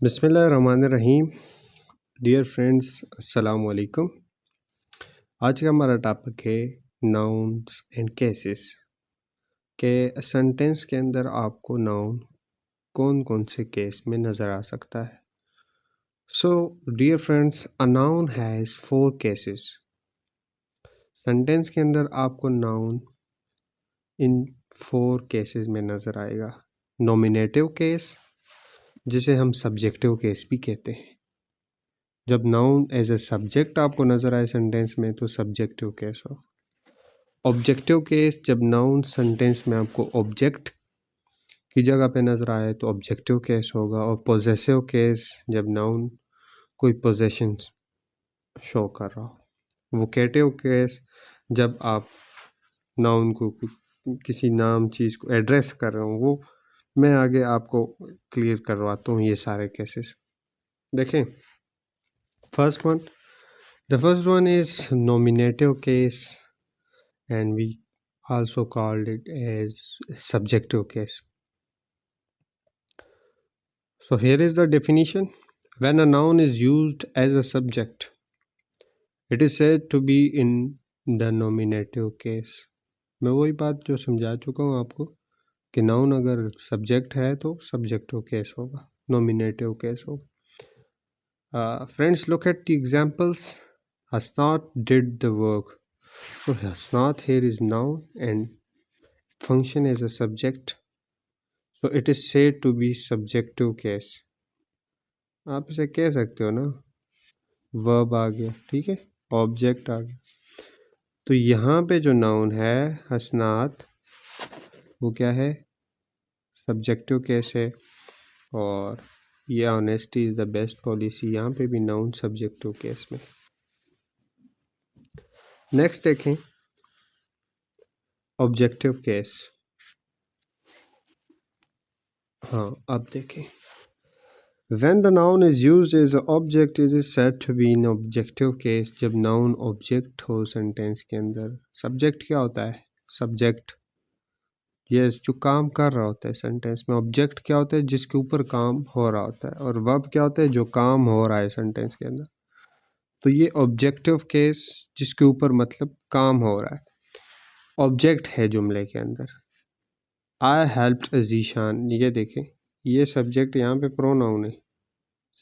बिस्मिल्लाहिर्रहमानिर्रहीम। Dear friends, अस्सलाम वालेकुम। आज का हमारा टॉपिक है नाउन्स एंड केसेस के सेंटेंस के अंदर आपको नाउन कौन कौन से केस में नज़र आ सकता है। So dear friends, a noun has 4 cases. Sentence के अंदर आपको नाउन इन 4 केसेस में नज़र आएगा। नॉमिनेटिव केस, जिसे हम सब्जेक्टिव केस भी कहते हैं। जब नाउन एज ए सब्जेक्ट आपको नज़र आए सेंटेंस में तो सब्जेक्टिव केस हो। ऑब्जेक्टिव केस, जब नाउन सेंटेंस में आपको ऑब्जेक्ट की जगह पे नज़र आए तो ऑब्जेक्टिव केस होगा। और पोजेसिव केस, जब नाउन कोई पोजेशन शो कर रहा हो। वोकेटिव केस, जब आप नाउन को किसी नाम चीज़ को एड्रेस कर रहे हो। वो मैं आगे आपको क्लियर करवाता हूँ ये सारे केसेस। देखें, the first one is nominative case, and we also called it as subjective case. So here is the definition. When a noun is used as a subject, it is said to be in the nominative case. मैं वही बात जो समझा चुका हूँ आपको कि noun अगर सब्जेक्ट है तो सब्जेक्टिव केस होगा, नॉमिनेटिव केस होगा। Friends, look at the examples. Hasnat did the work. So Hasnat here is noun and function as a subject. So it is said to be subjective case. आप इसे कह सकते हो ना, verb आ गया, ठीक है, ऑब्जेक्ट आ गया। तो यहाँ पे जो नाउन है हसनात, वो क्या है, सब्जेक्टिव केस है। और ये honesty is the best policy, यहाँ पे भी नाउन सब्जेक्टिव केस में। नेक्स्ट देखें, ऑब्जेक्टिव केस। हाँ, अब देखें, when the noun is used as an object, it is said to be in objective case. जब नाउन ऑब्जेक्ट हो सेंटेंस के अंदर। सब्जेक्ट क्या होता है, सब्जेक्ट ये जो काम कर रहा होता है सेंटेंस में। ऑब्जेक्ट क्या होता है, जिसके ऊपर काम हो रहा होता है। और वर्ब क्या होता है, जो काम हो रहा है सेंटेंस के अंदर। तो ये ऑब्जेक्टिव केस, जिसके ऊपर मतलब काम हो रहा है, ऑब्जेक्ट है जुमले के अंदर। आई हेल्प्ड अजीशान, ये देखें, ये सब्जेक्ट यहाँ पे प्रोनाउन है।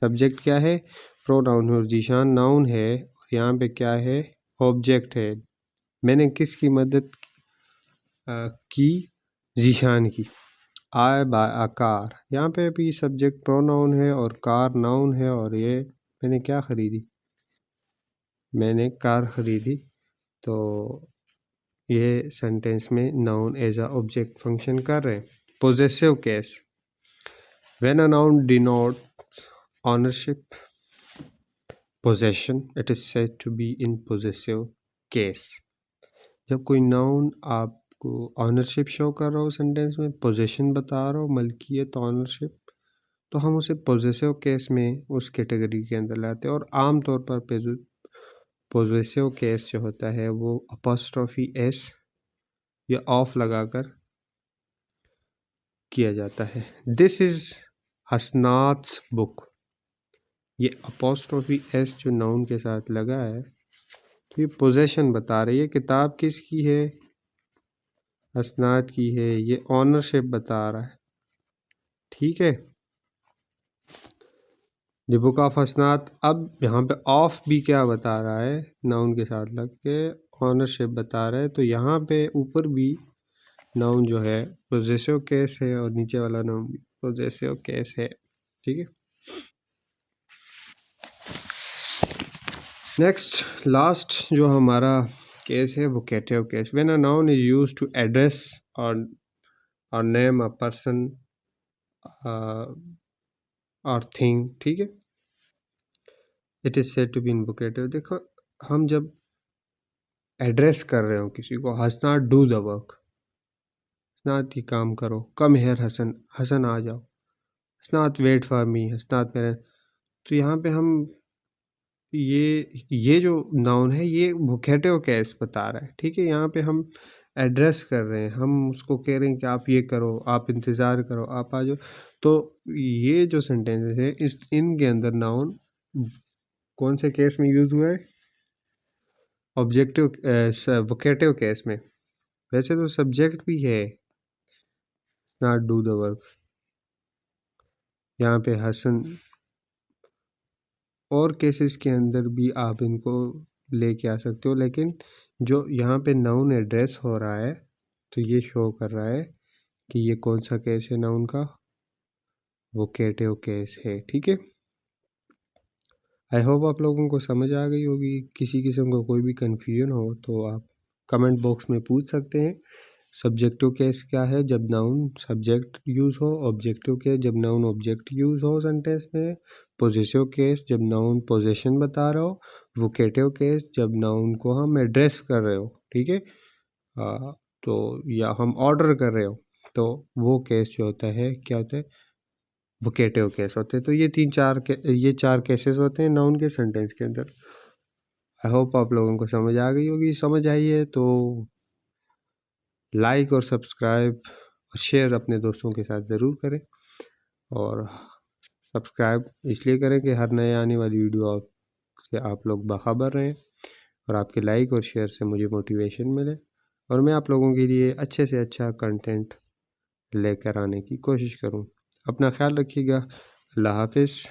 सब्जेक्ट क्या है, प्रोनाउन है। और जीशान नाउन है, और यहाँ पे क्या है, ऑब्जेक्ट है। मैंने किसकी मदद की, जीशान की। आई बाय अ कार, यहाँ पे भी सब्जेक्ट प्रोनाउन है और कार नाउन है। और ये मैंने क्या ख़रीदी, मैंने कार ख़रीदी। तो ये सेंटेंस में noun as a object function कर रहे हैं। Possessive case, when a noun denotes ownership, possession, it is said to be in possessive case. जब कोई नाउन आपको ऑनरशिप शो कर रहा हो सेंटेंस में, पोजेशन बता रहा हो, मलकियत, ऑनरशिप, तो हम उसे पोजेसिव केस में उस कैटेगरी के अंदर लाते हैं। और आम तौर पर पोजेसिव केस जो होता है वो अपॉस्ट्रोफी एस या ऑफ लगाकर किया जाता है। दिस इज़ हसनात्स बुक, ये अपॉस्ट्रोफी एस जो नाउन के साथ लगा है, तो ये पोजेशन बता रही है। किताब किसकी है, हसनात की है, ये ऑनरशिप बता रहा है, ठीक है। द बुक ऑफ हसनात। अब यहाँ पे ऑफ भी क्या बता रहा है, नाउन के साथ लग के ऑनरशिप बता रहा है। तो यहाँ पे ऊपर भी नाउन जो है पोजेसिव केस है, और नीचे वाला नाउन भी पोजेसिव केस है, ठीक है। नेक्स्ट, लास्ट जो हमारा केस है vocative case. When a noun is used to address और नेम अ पर्सन और थिंग, ठीक है, it is said to be in vocative. देखो, हम जब एड्रेस कर रहे हो किसी को, Hasnat do the work, Hasnat ये काम करो, कम हेयर हसन, हसन आ जाओ, हसनात वेट फॉर मी, हसनात मेरे। तो यहाँ पे हम ये जो नाउन है ये वोकेटिव केस बता रहा है, ठीक है। यहाँ पे हम एड्रेस कर रहे हैं, हम उसको कह रहे हैं कि आप ये करो, आप इंतज़ार करो, आप आ जाओ। तो ये जो सेंटेंसेस है इनके अंदर नाउन कौन से केस में यूज़ हुआ है? ऑब्जेक्टिव वोकेटिव केस में। वैसे तो सब्जेक्ट भी है नॉट डू द वर्क, यहाँ पे हसन और केसेस के अंदर भी आप इनको लेके आ सकते हो, लेकिन जो यहाँ पे नाउन एड्रेस हो रहा है तो ये शो कर रहा है कि ये कौन सा केस है नाउन का, वोकेटिव केस है। ठीक है, आई होप आप लोगों को समझ आ गई होगी। किसी किस्म का कोई भी कन्फ्यूजन हो तो आप कमेंट बॉक्स में पूछ सकते हैं। सब्जेक्टिव केस क्या है? जब नाउन सब्जेक्ट यूज़ हो। ऑब्जेक्टिव केस जब नाउन ऑब्जेक्ट यूज़ हो सेंटेंस में। पोजेसिव केस जब नाउन पोजेशन बता रहा हो। वोकेटिव केस जब नाउन को हम एड्रेस कर रहे हो। ठीक है, तो या हम ऑर्डर कर रहे हो, तो वो केस जो होता है क्या होता है? वोकेटिव केस होते हैं। तो ये चार केसेस होते हैं नाउन के सेंटेंस के अंदर। आई होप आप लोगों को समझ आ गई होगी। समझ आई है तो लाइक और सब्सक्राइब और शेयर अपने दोस्तों के साथ ज़रूर करें, और सब्सक्राइब इसलिए करें कि हर नए आने वाली वीडियो से आप लोग बाखबर रहें, और आपके लाइक और शेयर से मुझे मोटिवेशन मिले और मैं आप लोगों के लिए अच्छे से अच्छा कंटेंट लेकर आने की कोशिश करूं। अपना ख्याल रखिएगा। अल्लाह हाफिज़।